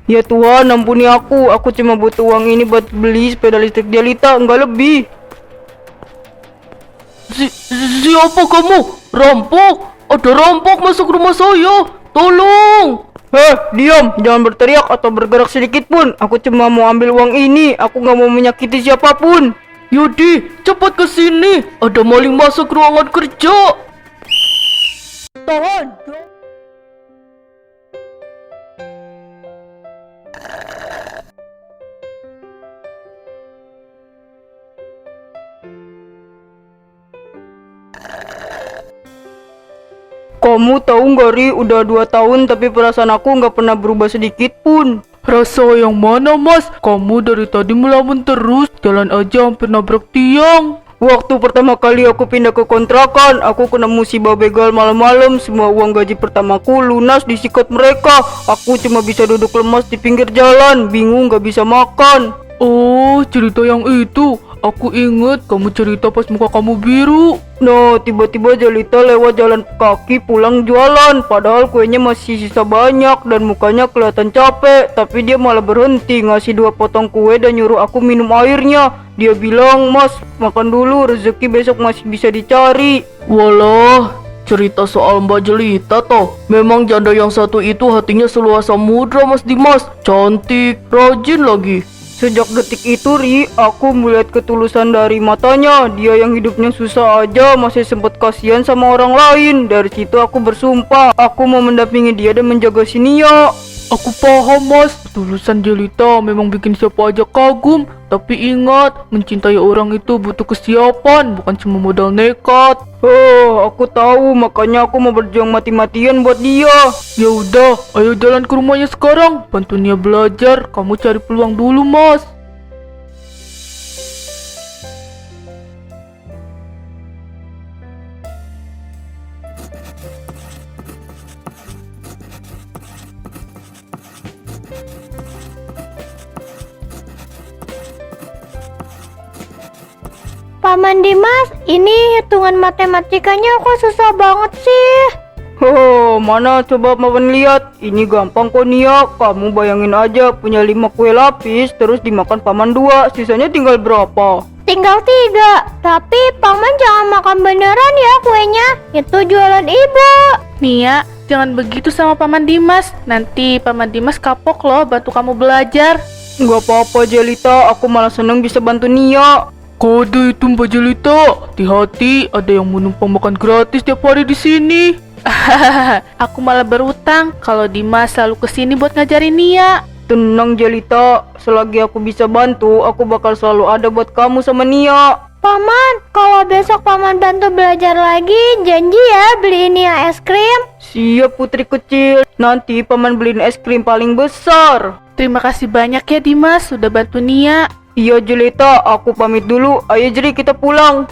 Ya Tuhan, ampuni aku cuma butuh uang ini buat beli sepeda listrik Jelita, enggak lebih. Siapa kamu? Rampok? Ada rampok masuk rumah saya. Tolong! Diam, jangan berteriak atau bergerak sedikit pun. Aku cuma mau ambil uang ini, aku nggak mau menyakiti siapapun. Yudi, cepat ke sini. Ada maling masuk ruangan kerja. Tahan. Kamu tahu nggak, Ri, udah 2 tahun tapi perasaan aku nggak pernah berubah sedikit pun. Rasa yang mana, Mas? Kamu dari tadi melamun terus. Jalan aja hampir nabrak tiang. Waktu pertama kali aku pindah ke kontrakan, aku kena musibah begal malam-malam. Semua uang gaji pertamaku lunas disikat mereka. Aku cuma bisa duduk lemas di pinggir jalan, bingung gak bisa makan. Oh, cerita yang itu. Aku inget kamu cerita pas muka kamu biru. Nah, tiba-tiba Jelita lewat jalan kaki pulang jualan. Padahal kuenya masih sisa banyak dan mukanya kelihatan capek. Tapi dia malah berhenti ngasih 2 potong kue dan nyuruh aku minum airnya. Dia bilang, "Mas, makan dulu, rezeki besok masih bisa dicari." Walah, cerita soal Mbak Jelita toh. Memang janda yang satu itu hatinya seluas samudra, Mas Dimas. Cantik, rajin lagi. Sejak detik itu, Ri, aku melihat ketulusan dari matanya. Dia yang hidupnya susah aja masih sempat kasihan sama orang lain. Dari situ aku bersumpah, aku mau mendampingi dia dan menjaga si Nia. Aku paham, Mas. Ketulusan Jelita memang bikin siapa aja kagum. Tapi ingat, mencintai orang itu butuh kesiapan, bukan cuma modal nekat. Aku tahu, makanya aku mau berjuang mati-matian buat dia. Ya udah, ayo jalan ke rumahnya sekarang. Bantu Nia belajar, kamu cari peluang dulu, Mas. Paman Dimas, ini hitungan matematikanya kok susah banget sih. Mana coba Paman lihat. Ini gampang kok, Nia. Kamu bayangin aja punya 5 kue lapis, terus dimakan Paman 2, sisanya tinggal berapa? Tinggal 3. Tapi Paman jangan makan beneran ya kuenya. Itu jualan ibu. Nia, jangan begitu sama Paman Dimas. Nanti Paman Dimas kapok loh bantu kamu belajar. Nggak apa-apa, Jelita. Aku malah seneng bisa bantu Nia. Kode itu Mbak Jelita. Hati-hati, ada yang mau numpang makan gratis tiap hari di sini. Aku malah berutang kalau Dimas selalu kesini buat ngajarin Nia. Tenang, Jelita. Selagi aku bisa bantu, aku bakal selalu ada buat kamu sama Nia. Paman, kalau besok Paman bantu belajar lagi, janji ya beliin Nia es krim. Siap, putri kecil. Nanti Paman beliin es krim paling besar. Terima kasih banyak ya Dimas sudah bantu Nia. Iya, Jelita, aku pamit dulu. Ayo, Jeri, kita pulang.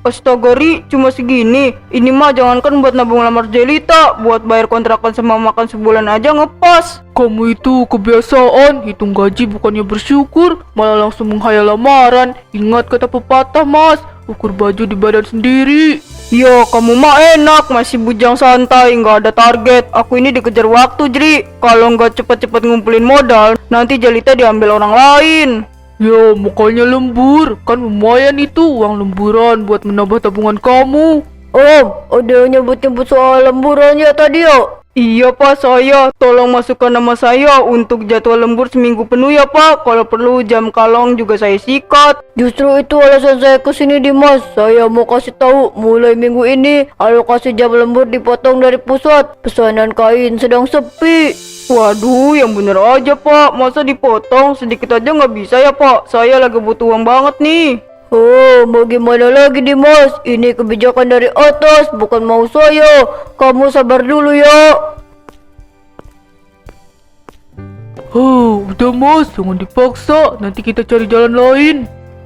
Astaga, Ri, cuma segini. Ini mah jangankan buat nabung lamar Jelita, buat bayar kontrakan sama makan sebulan aja ngepas. Kamu itu kebiasaan, hitung gaji bukannya bersyukur, malah langsung menghayal lamaran. Ingat kata pepatah, Mas, ukur baju di badan sendiri. Yo, kamu mah enak, masih bujang santai, nggak ada target. Aku ini dikejar waktu, Jri. Kalau nggak cepet-cepet ngumpulin modal, nanti Jelita diambil orang lain. Ya, makanya lembur. Kan lumayan itu uang lemburan buat menambah tabungan kamu. Om, ada nyebut-nyebut soal lemburannya tadi ya? Iya, Pak, saya. Tolong masukkan nama saya untuk jadwal lembur seminggu penuh ya, Pak. Kalau perlu jam kalong juga saya sikat. Justru itu alasan saya kesini, Dimas. Saya mau kasih tahu, mulai minggu ini alokasi jam lembur dipotong dari pusat. Pesanan kain sedang sepi. Waduh, yang bener aja, Pak. Masa dipotong? Sedikit aja nggak bisa ya, Pak? Saya lagi butuh uang banget nih. Oh, mau gimana lagi, Dimas? Ini kebijakan dari atas, bukan mau saya. Kamu sabar dulu ya. Udah Mas, jangan dipaksa. Nanti kita cari jalan lain.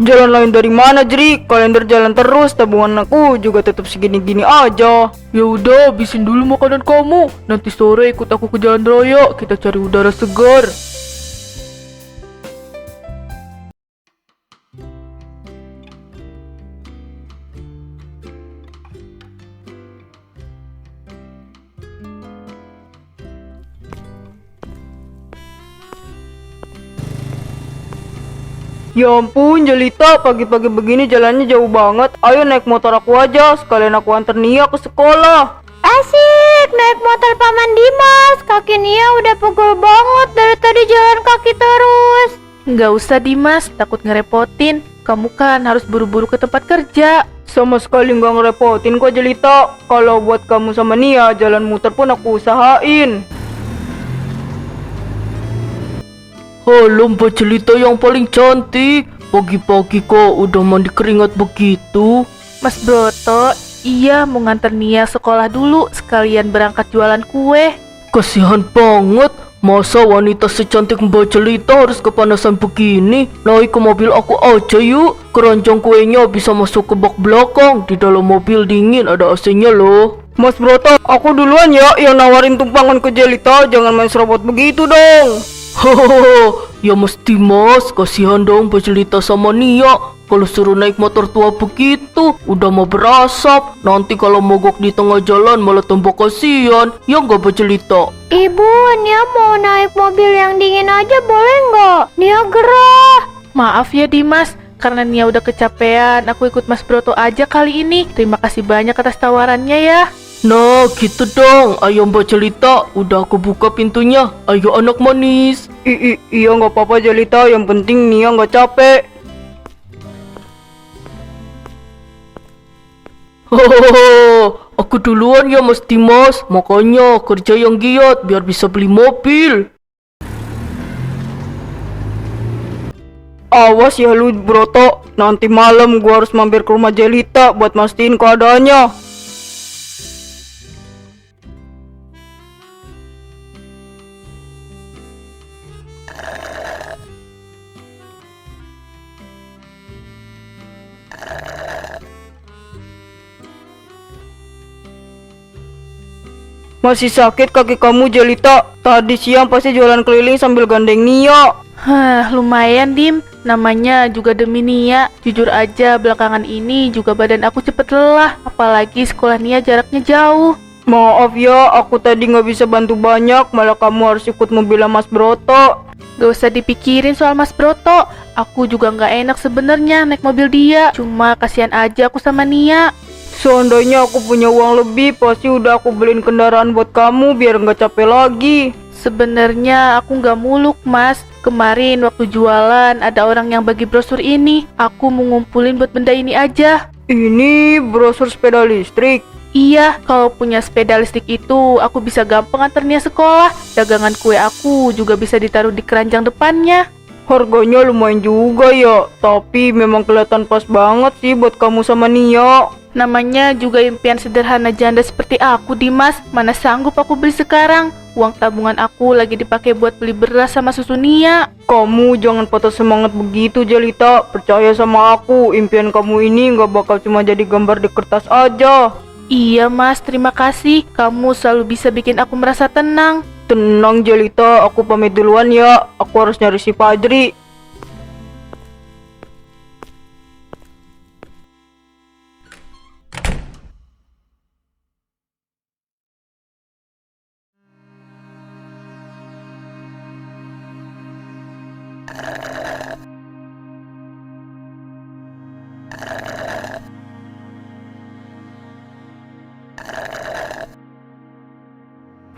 Jalan lain dari mana, Jri? Kalender jalan terus, tabungan aku juga tetap segini-gini aja. Ya udah, habisin dulu makanan kamu. Nanti sore ikut aku ke jalan raya, kita cari udara segar. Ya ampun, Jelita, pagi-pagi begini jalannya jauh banget. Ayo naik motor aku aja, sekalian aku antar Nia ke sekolah. Asik, naik motor Paman Dimas. Kaki Nia udah pegel banget dari tadi jalan kaki terus. Nggak usah Dimas, takut ngerepotin. Kamu kan harus buru-buru ke tempat kerja. Sama sekali nggak ngerepotin kok, Jelita. Kalau buat kamu sama Nia, jalan muter pun aku usahain. Halo Mbak Jelita yang paling cantik. Pagi-pagi kok udah mandi keringat begitu? Mas Broto, iya mau nganter Nia sekolah dulu, sekalian berangkat jualan kue. Kasihan banget. Masa wanita secantik Mbak Jelita harus kepanasan begini? Naik ke mobil aku aja yuk. Keranjang kuenya bisa masuk ke bak belakang. Di dalam mobil dingin, ada AC-nya loh. Mas Broto, aku duluan ya yang nawarin tumpangan ke Jelita. Jangan main serobot begitu dong. Hahaha, ya mesti mas, kasihan dong Mbak Jelita sama Nia. Kalau suruh naik motor tua begitu, udah mau berasap. Nanti kalau mogok di tengah jalan malah tambah kasihan. Ya nggak Mbak Jelita? Ibu, Nia mau naik mobil yang dingin aja boleh nggak? Nia gerah. Maaf ya Dimas, karena Nia udah kecapean, aku ikut Mas Broto aja kali ini. Terima kasih banyak atas tawarannya ya. Nah gitu dong, ayo Mbak Jelita, udah aku buka pintunya. Ayo anak manis. Iya nggak apa-apa Jelita, yang penting Nia nggak capek. Hohoho, aku duluan ya Mas Dimas. Makanya kerja yang giat biar bisa beli mobil. Awas ya lu Broto, nanti malam gua harus mampir ke rumah Jelita buat mastiin keadaannya. Masih sakit kaki kamu Jelita? Tadi siang pasti jualan keliling sambil gandeng Nia. Hah, lumayan Dim, namanya juga demi Nia. Jujur aja belakangan ini juga badan aku cepet lelah, apalagi sekolah Nia jaraknya jauh. Maaf ya, aku tadi nggak bisa bantu banyak, malah kamu harus ikut mobil Mas Broto. Gak usah dipikirin soal Mas Broto, aku juga nggak enak sebenarnya naik mobil dia. Cuma kasihan aja aku sama Nia. Seandainya aku punya uang lebih, pasti udah aku beliin kendaraan buat kamu biar nggak capek lagi. Sebenarnya aku nggak muluk Mas. Kemarin waktu jualan ada orang yang bagi brosur ini. Aku mau ngumpulin buat benda ini aja. Ini brosur sepeda listrik. Iya, kalau punya sepeda listrik itu aku bisa gampang anternya sekolah. Dagangan kue aku juga bisa ditaruh di keranjang depannya. Harganya lumayan juga ya, tapi memang kelihatan pas banget sih buat kamu sama Nia. Namanya juga impian sederhana janda seperti aku Dimas. Mana sanggup aku beli sekarang. Uang tabungan aku lagi dipakai buat beli beras sama susu Nia. Kamu jangan patah semangat begitu Jelita. Percaya sama aku, impian kamu ini nggak bakal cuma jadi gambar di kertas aja. Iya Mas, terima kasih. Kamu selalu bisa bikin aku merasa tenang. Tenang Jelita, aku pamit duluan ya. Aku harus nyari si Fajri.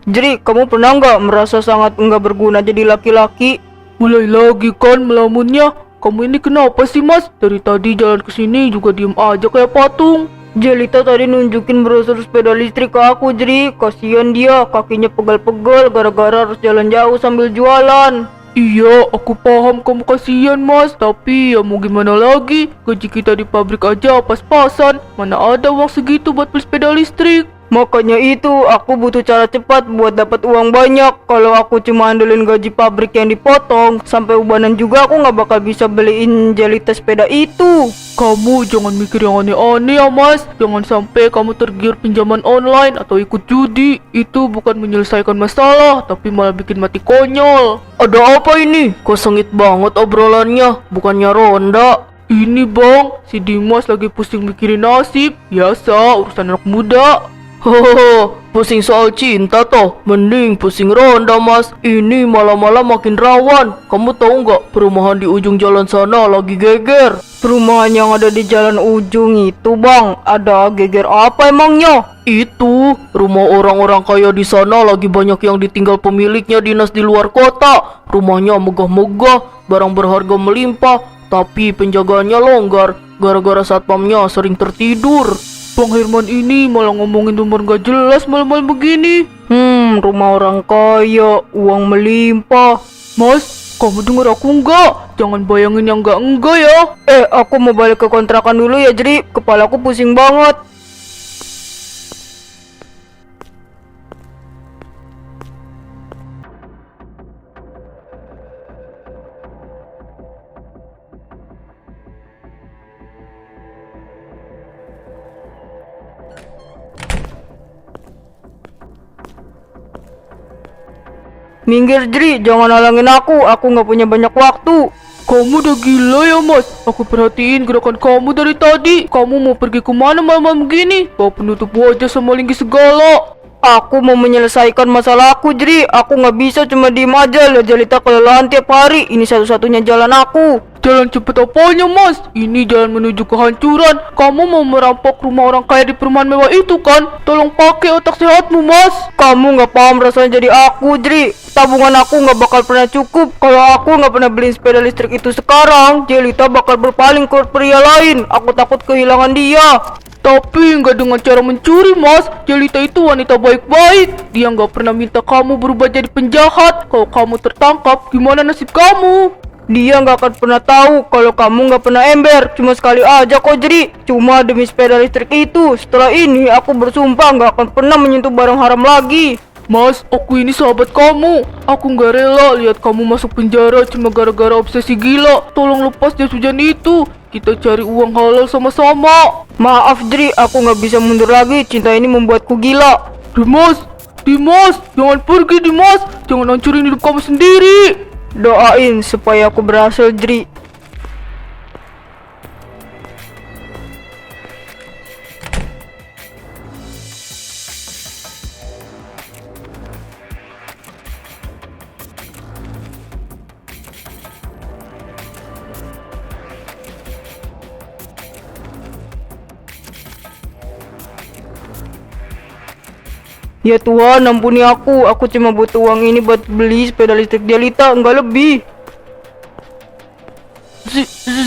Jadi, kamu pernah nggak merasa sangat nggak berguna jadi laki-laki? Mulai lagi kan melamunnya. Kamu ini kenapa sih mas? Dari tadi jalan ke sini juga diem aja kayak patung. Jelita tadi nunjukin brosur sepeda listrik ke aku, Jri. Kasihan dia, kakinya pegal-pegal gara-gara harus jalan jauh sambil jualan. Iya, aku paham kamu kasihan mas. Tapi ya mau gimana lagi? Gaji kita di pabrik aja pas-pasan. Mana ada uang segitu buat beli sepeda listrik? Makanya itu aku butuh cara cepat buat dapat uang banyak. Kalau aku cuma andelin gaji pabrik yang dipotong, sampai ubanan juga aku nggak bakal bisa beliin jelita sepeda itu. Kamu jangan mikir yang aneh-aneh ya mas. Jangan sampai kamu tergiur pinjaman online atau ikut judi. Itu bukan menyelesaikan masalah, tapi malah bikin mati konyol. Ada apa ini? Kok sengit banget obrolannya? Bukannya ronda. Ini bang, si Dimas lagi pusing mikirin nasib. Biasa, urusan anak muda. Hohoho, pusing soal cinta toh. Mending pusing ronda mas. Ini malam-malam makin rawan. Kamu tahu nggak, perumahan di ujung jalan sana lagi geger. Perumahan yang ada di jalan ujung itu bang, ada geger apa emangnya? Itu, rumah orang-orang kaya di sana lagi banyak yang ditinggal pemiliknya dinas di luar kota. Rumahnya megah-megah, barang berharga melimpah, tapi penjagaannya longgar gara-gara satpamnya sering tertidur. Bang Herman ini malah ngomongin nomor gak jelas malam-malam begini. Rumah orang kaya, uang melimpah. Mas, kamu denger aku enggak? Jangan bayangin yang enggak ya. Aku mau balik ke kontrakan dulu ya, Jri. Kepalaku pusing banget. Minggir Jri, jangan halangin aku nggak punya banyak waktu. Kamu udah gila ya mas. Aku perhatiin gerakan kamu dari tadi. Kamu mau pergi kemana malam-malam begini? Bawa penutup wajah sama linggis segala. Aku mau menyelesaikan masalahku Jri. Aku nggak bisa cuma diem aja lihat Jelita kelelahan tiap hari. Ini satu-satunya jalan aku. Jalan cepet apanya mas? Ini jalan menuju kehancuran. Kamu mau merampok rumah orang kaya di perumahan mewah itu kan? Tolong pakai otak sehatmu mas. Kamu nggak paham rasanya jadi aku Jri. Tabungan aku nggak bakal pernah cukup. Kalau aku nggak pernah beli sepeda listrik itu sekarang, Jelita bakal berpaling ke pria lain. Aku takut kehilangan dia. Tapi nggak dengan cara mencuri mas. Jelita itu wanita baik-baik. Dia nggak pernah minta kamu berubah jadi penjahat. Kalau kamu tertangkap, gimana nasib kamu? Dia nggak akan pernah tahu kalau kamu nggak pernah ember. Cuma sekali aja kok Jri. Cuma demi sepeda listrik itu. Setelah ini aku bersumpah nggak akan pernah menyentuh barang haram lagi. Mas, aku ini sahabat kamu. Aku nggak rela lihat kamu masuk penjara cuma gara-gara obsesi gila. Tolong lepas jas hujan itu. Kita cari uang halal sama-sama. Maaf Jri, aku nggak bisa mundur lagi. Cinta ini membuatku gila. Dimas, jangan pergi Dimas. Jangan hancurin hidup kamu sendiri. Doain supaya aku berhasil Jri. Ya Tuhan, ampuni aku. Aku cuma butuh uang ini buat beli sepeda listrik Jelita, enggak lebih.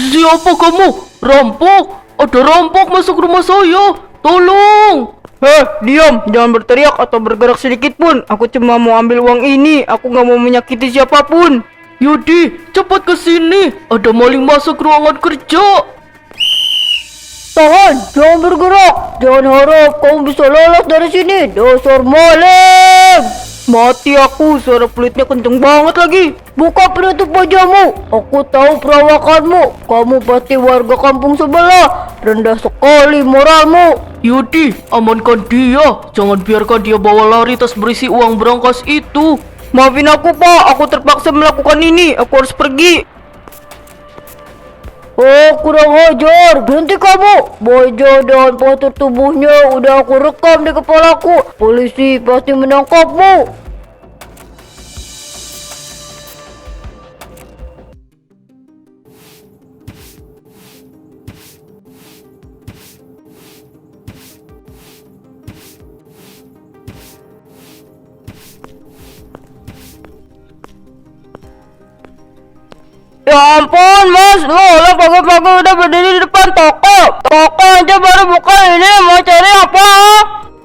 Siapa kamu? Rampok? Ada rampok masuk rumah saya. Tolong! Diam, jangan berteriak atau bergerak sedikit pun. Aku cuma mau ambil uang ini. Aku nggak mau menyakiti siapapun. Yudi, cepat ke sini. Ada maling masuk ruangan kerja. Tahan, jangan bergerak. Jangan harap kamu bisa lolos dari sini. Dasar maling. Mati aku, suara pelitnya kenceng banget lagi. Buka penutup wajahmu. Aku tahu perawakanmu. Kamu pasti warga kampung sebelah. Rendah sekali moralmu. Yudi, amankan dia. Jangan biarkan dia bawa lari tas berisi uang berangkas itu. Maafin aku Pak, aku terpaksa melakukan ini. Aku harus pergi. Oh, kurang ajar. Berhenti kamu. Wajah dan postur tubuhnya udah aku rekam di kepalaku. Polisi pasti menangkapmu. Ya ampun mas, lo pagi-pagi udah berdiri di depan toko. Toko aja baru buka ini, mau cari apa?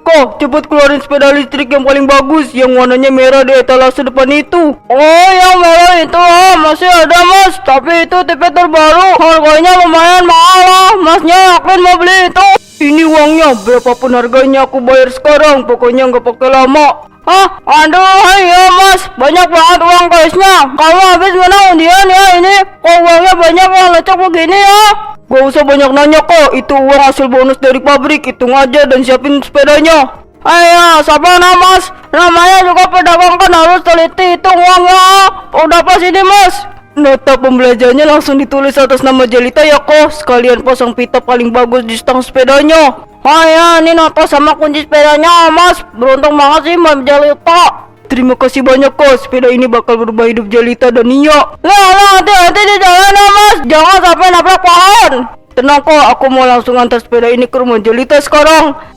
Kok cepet keluarin sepeda listrik yang paling bagus, yang warnanya merah di etalase depan itu. Oh yang merah itu masih ada mas, tapi itu tipe terbaru. Harganya lumayan mahal lah, masnya yakin mau beli itu? Ini uangnya, berapapun harganya aku bayar sekarang, pokoknya nggak pakai lama. Hah? Aduh, ya mas, banyak banget uang cashnya. Kamu habis mana undian ya ini? Kok uangnya banyak ya, lecek begini ya? Gak usah banyak nanya kok, itu uang hasil bonus dari pabrik, hitung aja dan siapin sepedanya. Ayo, siapa mas? Namanya juga pedagang kan harus teliti hitung uangnya. Udah pas ini mas. Nota pembelajarannya langsung ditulis atas nama Jelita ya kok. Sekalian pasang pita paling bagus di stang sepedanya. Ya, ini nota sama kunci sepedanya mas. Beruntung banget sih Mbak Jelita. Terima kasih banyak kok. Sepeda ini bakal berubah hidup Jelita dan Nia. Lah, hati-hati di jalan ya mas. Jangan sampai nabrak pohon. Tenang kok, aku mau langsung antar sepeda ini ke rumah Jelita sekarang.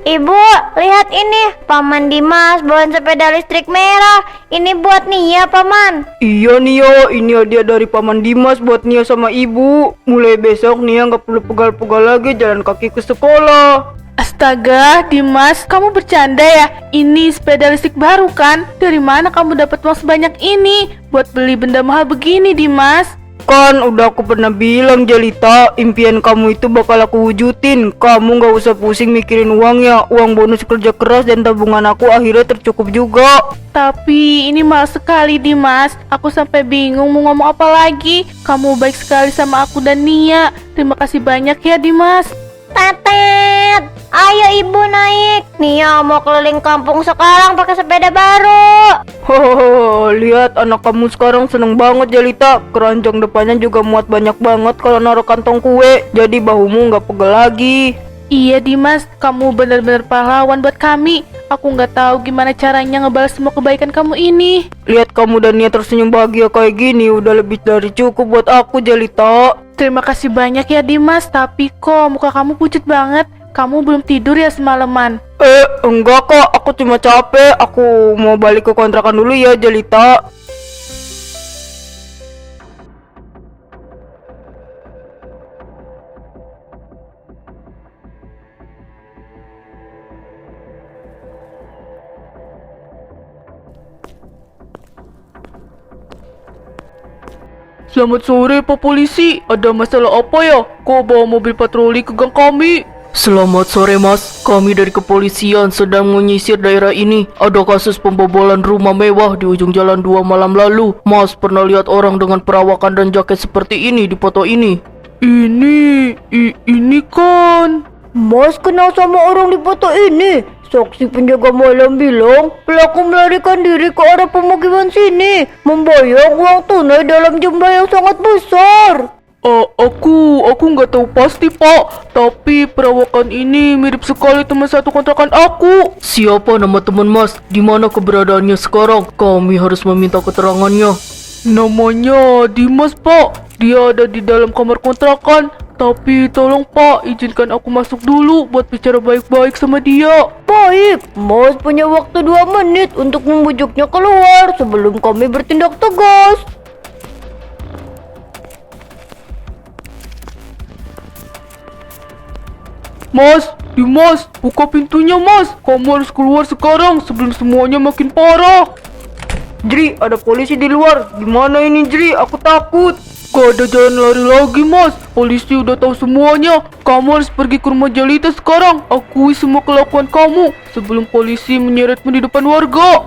Ibu, lihat ini, Paman Dimas bawa sepeda listrik merah. Ini buat Nia, Paman. Iya Nia, ini hadiah dari Paman Dimas buat Nia sama ibu. Mulai besok Nia nggak perlu pegal-pegal lagi jalan kaki ke sekolah. Astaga, Dimas, kamu bercanda ya? Ini sepeda listrik baru kan? Dari mana kamu dapat uang sebanyak ini buat beli benda mahal begini, Dimas? Kan udah aku pernah bilang Jelita, impian kamu itu bakal aku wujudin. Kamu gak usah pusing mikirin uangnya. Uang bonus kerja keras dan tabungan aku akhirnya tercukup juga. Tapi ini mahal sekali, Dimas. Aku sampai bingung mau ngomong apa lagi. Kamu baik sekali sama aku dan Nia. Terima kasih banyak ya, Dimas. Tetet, ayo ibu naik. Nia mau keliling kampung sekarang pakai sepeda baru. Hohoho, lihat anak kamu sekarang seneng banget Jelita. Keranjang depannya juga muat banyak banget kalau naruh kantong kue. Jadi bahumu nggak pegel lagi. Iya, Dimas, kamu benar-benar pahlawan buat kami. Aku nggak tahu gimana caranya ngebalas semua kebaikan kamu ini. Lihat kamu dan Nia tersenyum bahagia kayak gini, udah lebih dari cukup buat aku Jelita. Terima kasih banyak ya, Dimas. Tapi kok muka kamu pucat banget? Kamu belum tidur ya semalaman? Enggak kok, aku cuma capek. Aku mau balik ke kontrakan dulu ya Jelita. Selamat sore Pak Polisi, ada masalah apa ya? Kok bawa mobil patroli ke gang kami? Selamat sore mas, kami dari kepolisian sedang menyisir daerah ini. Ada kasus pembobolan rumah mewah di ujung jalan 2 malam lalu. Mas pernah lihat orang dengan perawakan dan jaket seperti ini di foto ini? Ini kan... Mas kenal sama orang di foto ini? Saksi penjaga malam bilang pelaku melarikan diri ke arah pemukiman sini, membayar uang tunai dalam jumlah yang sangat besar. Aku nggak tahu pasti pak, tapi perawakan ini mirip sekali teman satu kontrakan aku. Siapa nama teman mas? Di mana keberadaannya sekarang? Kami harus meminta keterangannya. Namanya Dimas pak, dia ada di dalam kamar kontrakan. Tapi tolong pak, izinkan aku masuk dulu buat bicara baik-baik sama dia. Baik, Mas punya waktu 2 menit untuk membujuknya keluar sebelum kami bertindak tegas. Mas, Dimas, buka pintunya mas. Kamu harus keluar sekarang sebelum semuanya makin parah. Jri, ada polisi di luar. Gimana ini Jri? Aku takut. Gak ada jalan lari lagi mas, polisi udah tahu semuanya. Kamu harus pergi ke rumah Jelita sekarang. Akui semua kelakuan kamu sebelum polisi menyeretmu di depan warga.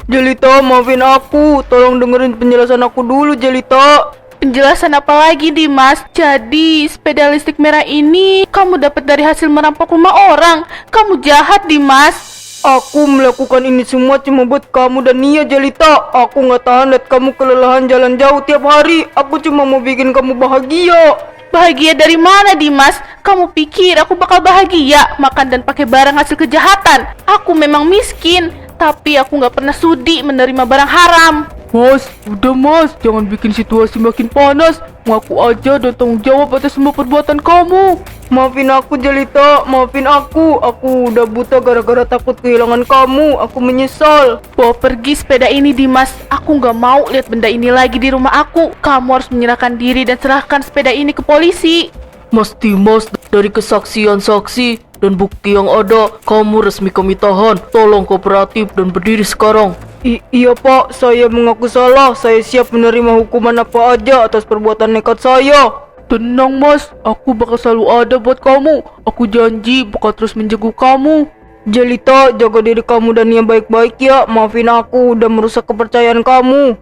Jelita, maafin aku. Tolong dengerin penjelasan aku dulu, Jelita. Penjelasan apa lagi, Dimas? Jadi, sepeda listrik merah ini kamu dapat dari hasil merampok rumah orang. Kamu jahat, Dimas. Aku melakukan ini semua cuma buat kamu dan Nia, Jelita. Aku nggak tahan lihat kamu kelelahan jalan jauh tiap hari. Aku cuma mau bikin kamu bahagia. Bahagia dari mana, Dimas? Kamu pikir aku bakal bahagia makan dan pakai barang hasil kejahatan? Aku memang miskin, tapi aku nggak pernah sudi menerima barang haram. Mas, udah mas, jangan bikin situasi makin panas. Ngaku aja dan tanggung jawab atas semua perbuatan kamu. Maafin aku Jelita, maafin aku. Aku udah buta gara-gara takut kehilangan kamu. Aku menyesal. Bawa pergi sepeda ini Dimas. Aku nggak mau lihat benda ini lagi di rumah aku. Kamu harus menyerahkan diri dan serahkan sepeda ini ke polisi. Mas Dimas, dari kesaksian saksi dan bukti yang ada, kamu resmi kami tahan. Tolong kooperatif dan berdiri sekarang. Iya Pak, saya mengaku salah. Saya siap menerima hukuman apa aja atas perbuatan nekat saya. Tenang mas, aku bakal selalu ada buat kamu. Aku janji bakal terus menjaga kamu. Jelita, jaga diri kamu dan yang baik-baik ya. Maafin aku udah merusak kepercayaan kamu.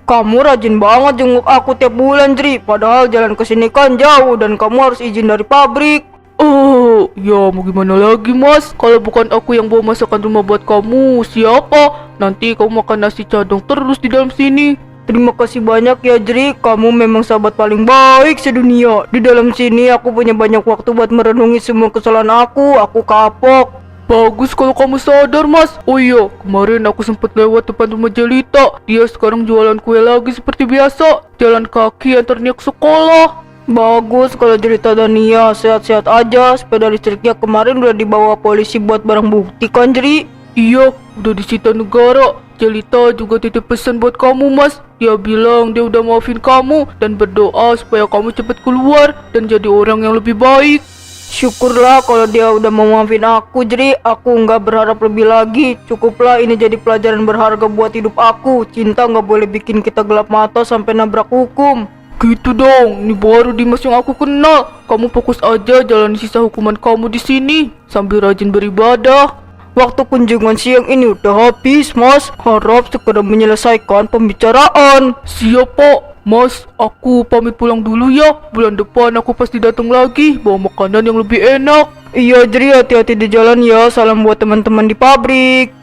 Kamu rajin banget jenguk aku tiap bulan, Jri. Padahal jalan ke sini kan jauh dan kamu harus izin dari pabrik. Oh, ya mau gimana lagi mas? Kalau bukan aku yang bawa masakan rumah buat kamu, siapa? Nanti kamu makan nasi cadang terus di dalam sini. Terima kasih banyak ya, Jri. Kamu memang sahabat paling baik sedunia. Di dalam sini aku punya banyak waktu buat merenungi semua kesalahan aku. Aku kapok. Bagus kalau kamu sadar mas. Oh iya, kemarin aku sempat lewat depan rumah Jelita. Dia sekarang jualan kue lagi seperti biasa. Jalan kaki antarnya ke sekolah. Bagus kalau Jelita dan Nia sehat-sehat aja. Sepeda listriknya kemarin udah dibawa polisi buat barang bukti kan, Jri? Iya, udah disita negara. Jelita juga titip pesan buat kamu mas. Dia bilang dia udah maafin kamu dan berdoa supaya kamu cepat keluar dan jadi orang yang lebih baik. Syukurlah kalau dia udah mau maafin aku, Jri. Aku nggak berharap lebih lagi. Cukuplah ini jadi pelajaran berharga buat hidup aku. Cinta nggak boleh bikin kita gelap mata sampai nabrak hukum. Gitu dong, ini baru Dimas yang aku kenal. Kamu fokus aja jalani sisa hukuman kamu di sini sambil rajin beribadah. Waktu kunjungan siang ini udah habis, Mas. Harap segera menyelesaikan pembicaraan. Siap Pak. Mas, aku pamit pulang dulu ya. Bulan depan aku pasti datang lagi bawa makanan yang lebih enak. Iya, Jri, hati-hati di jalan ya. Salam buat teman-teman di pabrik.